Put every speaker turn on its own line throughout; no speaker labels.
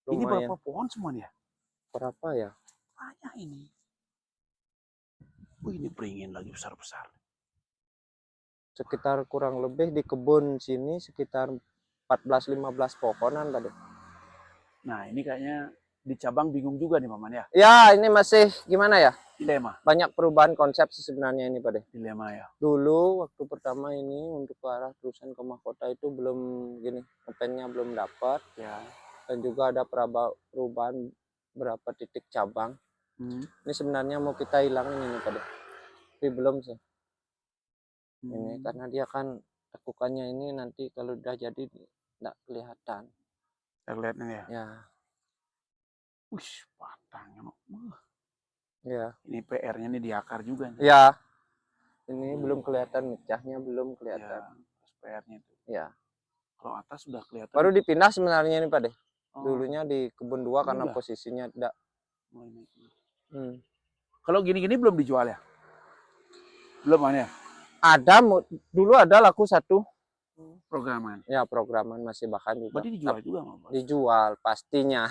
Ini
lumayan.
berapa pohon semua nih ya?
Berapa ya?
Banyak ini. Wih, ini beringin lagi besar-besar.
Sekitar kurang lebih di kebun sini sekitar 14-15 pohonan tadi.
Nah, ini kayaknya di cabang bingung juga nih Maman ya.
Ya, ini masih gimana ya?
Dilema.
Banyak perubahan konsep sebenarnya ini, Pak De.
Dilema ya.
Dulu waktu pertama ini untuk ke arah terusan ke mahkota itu belum gini, ngepennya belum dapat.
Ya.
Dan juga ada perubahan berapa titik cabang. Ini sebenarnya mau kita hilangin ini, Pak De. Tapi belum sih. Ini karena dia kan tekukannya ini nanti kalau udah jadi tidak kelihatan.
Kita lihat nih ya.
Ya.
Wih, batangnya.
Ya.
Ini PR-nya nih di akar juga nih.
Ya. Ini belum kelihatan, mecahnya belum kelihatan.
Ya, PR-nya itu.
Ya.
Kalau atas sudah kelihatan.
Baru dipindah sebenarnya ini, Pak De. Dulunya di kebun 2 karena
udah.
posisinya tidak.
Kalau gini-gini belum dijual ya? Belum ya?
Ada, dulu ada laku 1.
Programan.
Ya, programan masih bahkan juga.
Berarti dijual juga, Mas?
Dijual, pastinya.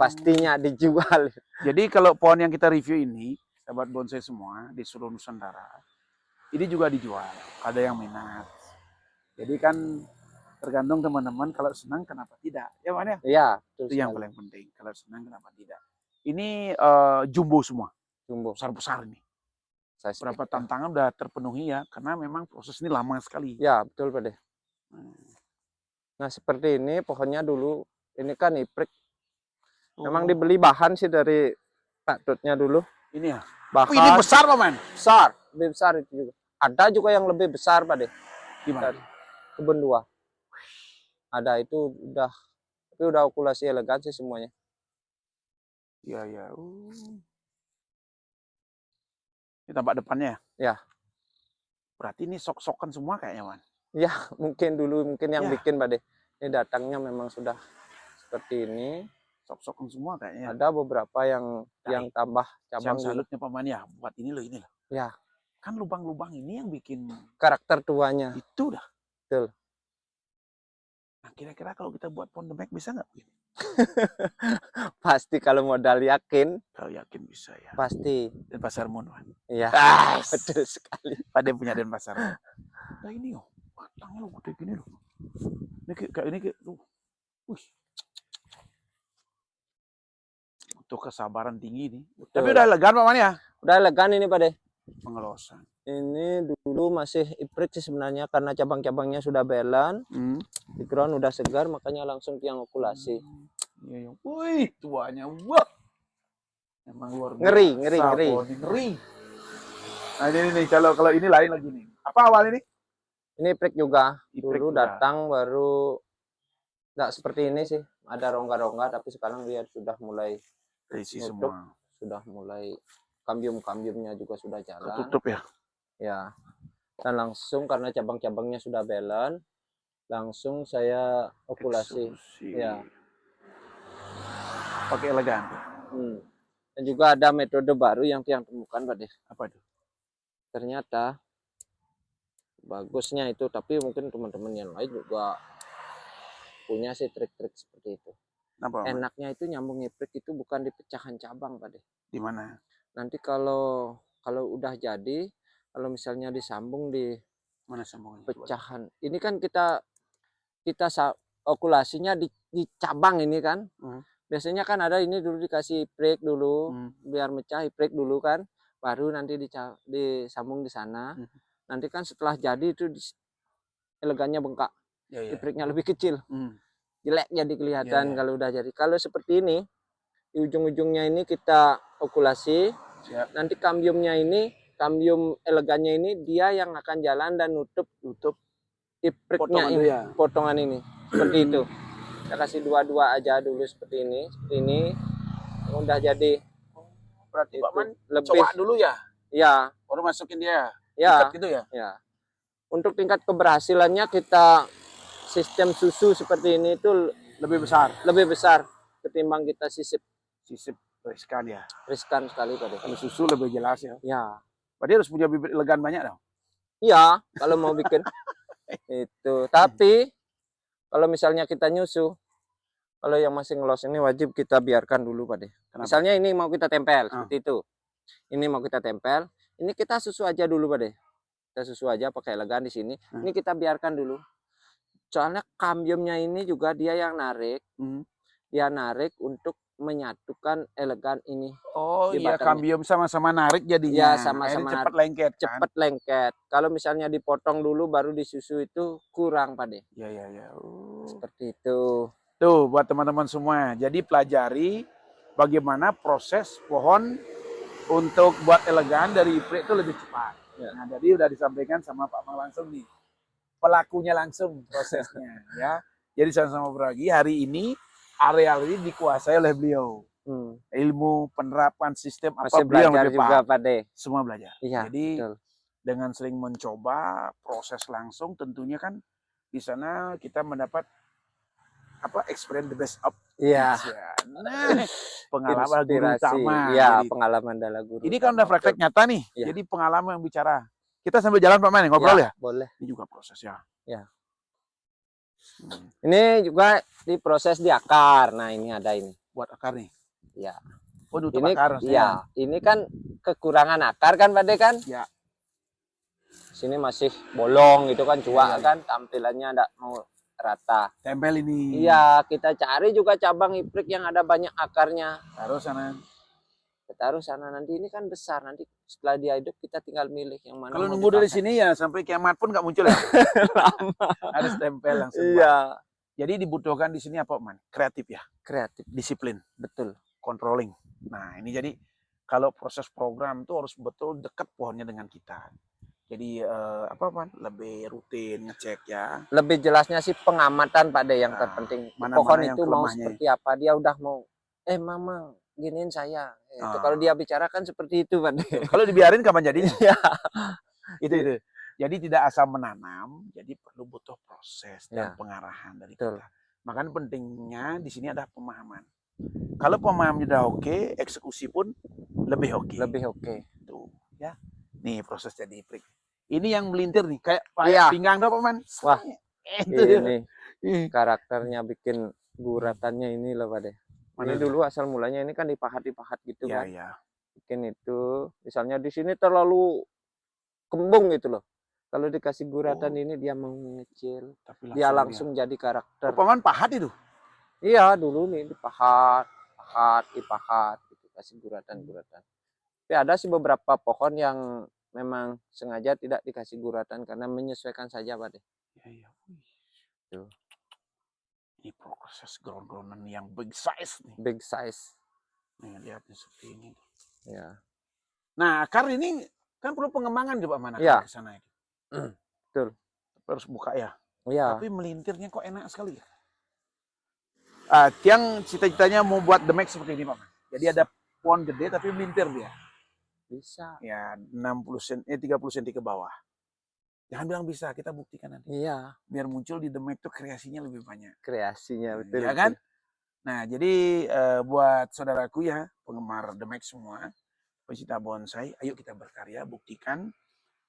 Pastinya dijual.
Jadi kalau pohon yang kita review ini, sahabat bonsai semua di seluruh Nusantara, ini juga dijual. Ada yang minat. Jadi kan tergantung teman-teman, kalau senang kenapa tidak? Ya, Man ya?
Iya,
itu yang paling penting. Kalau senang kenapa tidak? Ini jumbo semua.
Jumbo.
Besar-besar ini.
Berapa
tantangan udah terpenuhi ya, karena memang proses ini lama sekali.
Ya, betul, Pak De. Nah, seperti ini pohonnya dulu, ini kan iprik. Memang dibeli bahan sih dari Pak Tutnya dulu.
Ini ya?
Bahkan
ini besar, Pak Man?
Besar, lebih besar itu juga. Ada juga yang lebih besar, Pak De.
Gimana?
Kebun 2. Ada itu udah, tapi udah okulasi elegan sih semuanya.
Iya, ya. Ini tampak depannya
ya?
Berarti ini sok-sokan semua kayaknya, Man.
Ya, mungkin dulu yang bikin, Pak De. Ini datangnya memang sudah seperti ini.
Sok-sokan semua kayaknya.
Ada beberapa yang tambah cabang.
Salutnya Pak Man ya, buat ini loh.
Ya.
Kan lubang-lubang ini yang bikin
karakter tuanya.
Itu dah.
Betul.
Nah, kira-kira kalau kita buat pohon demek bisa nggak?
Pasti kalau modal yakin.
Kalau yakin bisa ya.
Pasti.
Denpasarmon, Man.
Iya. Betul sekali.
Pada punya Denpasarmon. Nah ini loh, batangnya loh gede gini loh. Ini kayak ini loh. Wih. Untuk kesabaran tinggi nih. Betul. Tapi udah elegan Pak Man ya?
Udah elegan ini, Pak De.
Pengelosan.
Ini dulu masih iprik sih sebenarnya karena cabang-cabangnya sudah belan. Di ground udah segar, makanya langsung tiang okulasi.
Iya. Wih, tuanya. Wah. Emang luar biasa.
Ngeri.
Nah ini kalau ini lain lagi nih. Apa awal ini?
Ini iprik juga. Dulu datang baru nggak seperti ini sih. Ada rongga-rongga, tapi sekarang dia sudah mulai
nutup,
sudah mulai kambium-kambiumnya juga sudah jalan.
Tutup ya?
Ya. Dan langsung karena cabang-cabangnya sudah belan, langsung saya okulasi. Ya.
Pakai elegan.
Dan juga ada metode baru yang temukan, Pak De.
Apa itu?
Ternyata bagusnya itu, tapi mungkin teman-teman yang lain juga punya sih trik-trik seperti itu.
Apa,
enaknya itu nyambung iprik itu bukan di pecahan cabang, Pak De.
Di mana?
Nanti kalau udah jadi, kalau misalnya disambung di
mana sambungannya?
Pecahan. Ini kan kita okulasinya di cabang ini kan. Biasanya kan ada ini dulu dikasih iprik dulu, biar mecah iprik dulu kan, baru nanti disambung di sana. Nanti kan setelah jadi itu elegannya bengkak. Ipriknya lebih kecil. Jelek jadi kelihatan kalau udah jadi. Kalau seperti ini, di ujung-ujungnya ini kita okulasi. Nanti kambiumnya ini, kambium elegannya ini dia yang akan jalan dan nutup ipriknya ini, potongan ini. Seperti itu. Kita kasih dua-dua aja dulu seperti ini. Udah jadi.
Berarti Pak Man
lebih
coba dulu ya?
Ya.
Baru masukin dia.
Ya.
Gitu ya?
Ya. Untuk tingkat keberhasilannya kita sistem susu seperti ini itu lebih besar ketimbang kita sisip
riskan ya.
Riskan sekali, Pak De.
Kalau susu lebih jelas ya.
Ya.
Berarti harus punya bibit elegan banyak dong.
Iya, kalau mau bikin itu. Tapi kalau misalnya kita nyusu, Kalau yang masih ngelos ini wajib kita biarkan dulu, Pak De.
Kenapa?
Misalnya ini mau kita tempel seperti itu. Ini mau kita tempel, ini kita susu aja dulu, Pak De. Kita susu aja pakai elegan di sini. Ini kita biarkan dulu. Soalnya kambiumnya ini juga dia yang narik. Dia narik untuk menyatukan elegan ini.
Oh
di
iya,
batangnya.
kambium sama-sama narik jadinya.
Ya, sama-sama
cepat lengket kan?
Cepat lengket. Kalau misalnya dipotong dulu baru disusu itu kurang, Pak De.
Iya.
Seperti itu.
Tuh buat teman-teman semua. Jadi pelajari bagaimana proses pohon untuk buat elegan dari iprik itu lebih cepat.
Ya.
Nah, jadi udah disampaikan sama Pak Mang langsung nih. Pelakunya langsung prosesnya ya. Jadi sama-sama berbagi hari ini areal ini dikuasai oleh beliau. Ilmu penerapan sistem
Masih
apa beliau
belajar
lebih
juga,
paham.
Pak De.
Semua belajar.
Iya,
Jadi
betul.
dengan sering mencoba proses langsung tentunya kan di sana kita mendapat experience the best of.
Iya.
Nah, pengalaman guru utama.
Iya,
Jadi,
pengalaman adalah guru.
ini kan udah praktek nyata nih.
Iya.
Jadi pengalaman yang bicara. Kita sambil jalan Pak Man ngobrol ya?
Boleh.
Ini juga proses ya.
Ya. Ini juga diproses di akar. Nah, ini ada ini.
Buat akar nih.
Ya.
Oh, nutup
Ini
akar.
iya, ini kan kekurangan akar kan, Pak De kan?
Ya.
Sini masih bolong gitu kan, cuak
Iya.
kan, tampilannya enggak mau rata.
Tempel ini.
Iya, kita cari juga cabang iprik yang ada banyak akarnya.
Taruh sana.
Kita taruh sana, nanti ini kan besar, nanti setelah dia hidup kita tinggal milih yang mana.
Kalau
mau
nunggu dari
dipakai.
sini ya sampai kiamat pun nggak muncul ya.
Lama.
Harus tempel langsung.
Iya.
Jadi dibutuhkan di sini apa, Man? Kreatif ya.
Kreatif,
Disiplin.
betul.
Controlling. Nah, ini jadi kalau proses program tuh harus betul dekat pohonnya dengan kita. Jadi Man? Lebih rutin ngecek ya.
Lebih jelasnya sih pengamatan, Pak De, yang
Nah,
terpenting.
mana-mana
Pohon
yang
itu mau
kelemahannya.
seperti apa, dia udah mau Mama giniin saya. Itu kalau dia bicara kan seperti itu, Pak De.
Kalau dibiarin kapan jadinya?
Iya.
itu. Jadi tidak asal menanam, jadi perlu butuh proses dan
Ya.
pengarahan dari
Betul.
kita. Makanya pentingnya di sini ada pemahaman. Kalau pemahamannya udah oke, eksekusi pun lebih oke.
Lebih oke.
Tuh, ya. Nih proses jadi iprik. Ini yang melintir nih, kayak
Iya.
pinggang tuh, Pak Man.
Wah,
Itu.
ini karakternya bikin guratannya ini loh, Pak De. Ini dulu asal mulanya ini kan dipahat gitu kan.
Iya.
Bikin itu, misalnya di sini terlalu kembung gitu loh. Kalau dikasih guratan ini dia mau mengecil, dia langsung jadi karakter.
Pak Man pahat itu?
Iya, dulu nih dipahat, dipahat gitu, kasih guratan. Tapi ada sih beberapa pohon yang memang sengaja tidak dikasih guratan karena menyesuaikan saja, Pak De.
Iya.
Tuh.
Ini proses ground-groundan yang big size nih.
Big size.
Nih, lihatnya seperti ini.
Ya.
Nah, akar ini kan perlu pengembangan coba mana
Iya.
ke sana itu.
Betul.
Harus buka ya.
Iya.
Tapi melintirnya kok enak sekali ya. Tiang cita-citanya mau buat demek seperti ini, Pak. Jadi ada pohon gede tapi melintir dia.
Bisa.
Ya, 30 cm ke bawah. Jangan bilang bisa, kita buktikan nanti.
Iya.
Biar muncul di demek itu kreasinya lebih banyak.
Kreasinya betul.
Ya kan? Nah, jadi buat saudaraku ya, penggemar demek semua, pecinta bonsai, ayo kita berkarya, buktikan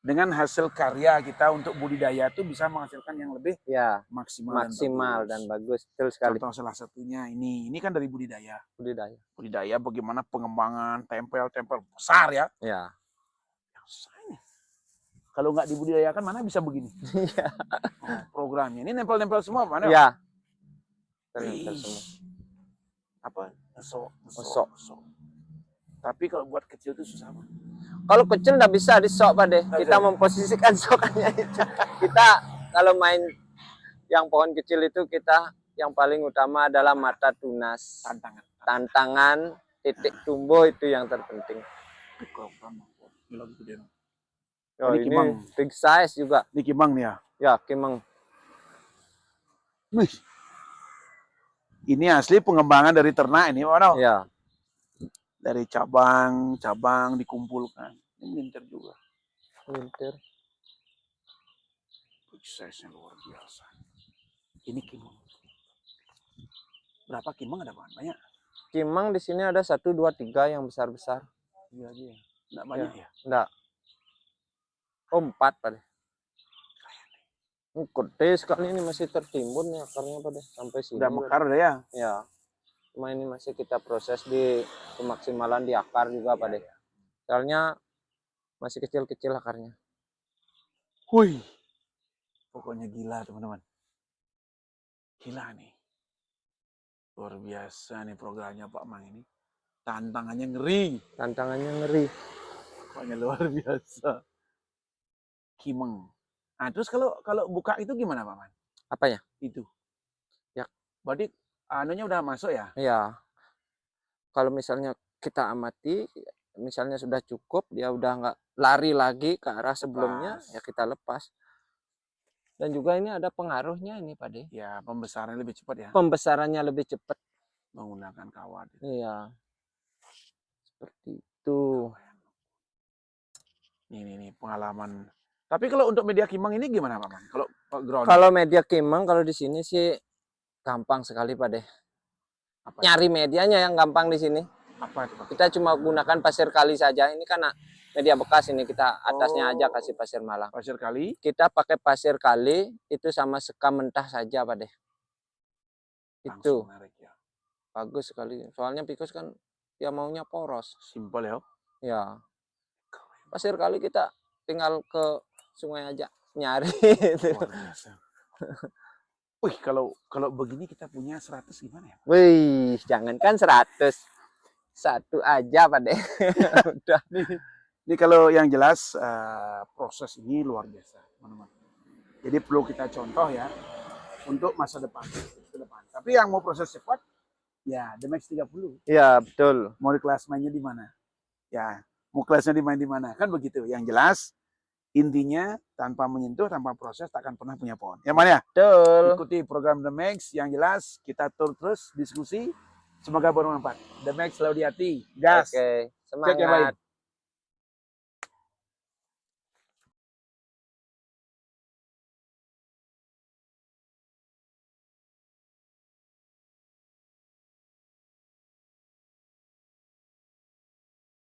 dengan hasil karya kita untuk budidaya itu bisa menghasilkan yang lebih
Ya,
maksimal
dan bagus. Betul sekali.
Contoh salah satunya ini kan dari budidaya.
Budidaya.
Budidaya bagaimana pengembangan tempel besar ya.
Ya.
Kalau nggak dibudidayakan mana bisa begini?
Iya.
Programnya ini nempel-nempel semua mana?
Iya. Nempel semua.
Apa?
Nesok.
Tapi kalau buat kecil itu susah.
Kalau kecil nggak bisa disok, Pak De. Kita memposisikan sokannya itu. Kita kalau main yang pohon kecil itu kita yang paling utama adalah mata tunas. Tantangan, titik tumbuh itu yang terpenting. Oh, ini kimang. Big size juga.
Ini kimang nih ya?
Ya, kimang.
Ini asli pengembangan dari ternak ini, Pak.
Ya.
Dari cabang dikumpulkan. Ini melintir juga.
Melintir.
Big size-nya luar biasa. Ini kimang. Berapa kimang ada banyak?
Kimang di sini ada 1, 2, 3 yang besar-besar.
Iya aja. Enggak banyak ya?
Enggak. Oh, 4, Pak. Gede sekali ini, masih tertimbun ya akarnya Pak deh sampai sini.
Udah mekar udah ya.
Ya. Cuma ini masih kita proses di kemaksimalan di akar juga Pak deh. Soalnya masih kecil-kecil akarnya.
Hui. Pokoknya gila teman-teman. Gila nih. Luar biasa nih programnya Pak Mang ini. Tantangannya ngeri.
Tantangannya ngeri.
Pokoknya luar biasa. Kimeng. Nah, terus kalau buka itu gimana Pak Mang?
Apa ya?
Itu.
Ya.
Berarti anunya udah masuk ya?
Iya. Kalau misalnya kita amati, misalnya sudah cukup, dia udah nggak lari lagi ke arah sebelumnya,
Lepas.
ya kita lepas. Dan juga ini ada pengaruhnya ini Pak De.
Ya, pembesaran lebih cepat ya.
Pembesarannya lebih cepat.
Menggunakan kawat.
Iya. Seperti itu.
Ini pengalaman. Tapi kalau untuk media kimeng ini gimana Pak Man? Kalau ground?
Kalau media kimeng kalau di sini sih gampang sekali Pak De.
Apa
Nyari medianya yang gampang di sini.
Apa itu Pak?
Kita cuma gunakan pasir kali saja. Ini kan media bekas ini, kita atasnya aja kasih pasir malang.
Pasir kali?
Kita pakai pasir kali itu sama sekam mentah saja Pak De. Itu
Menarik ya.
bagus sekali. Soalnya tikus kan dia maunya poros.
Simpel ya.
Ya. Pasir kali kita tinggal ke sungai aja nyari.
Luar biasa. Wih, kalau begini kita punya 100 gimana ya?
Wih, jangankan 100. Satu aja Pak De. Udah.
Ini kalau yang jelas proses ini luar biasa, teman-teman. Jadi perlu kita contoh ya untuk masa depan. Tapi yang mau proses cepat, ya The Max 30.
Iya, betul.
Mau di kelas mainnya di mana? Ya, mau kelasnya di mana? Kan begitu. Yang jelas intinya tanpa menyentuh, tanpa proses tak akan pernah punya pohon. Ya mana ya?
Betul.
Ikuti program The Max. Yang jelas kita terus diskusi. Semoga bermanfaat. The Max selalu di hati. Gas.
Oke,
Cek yang baik.
semangat.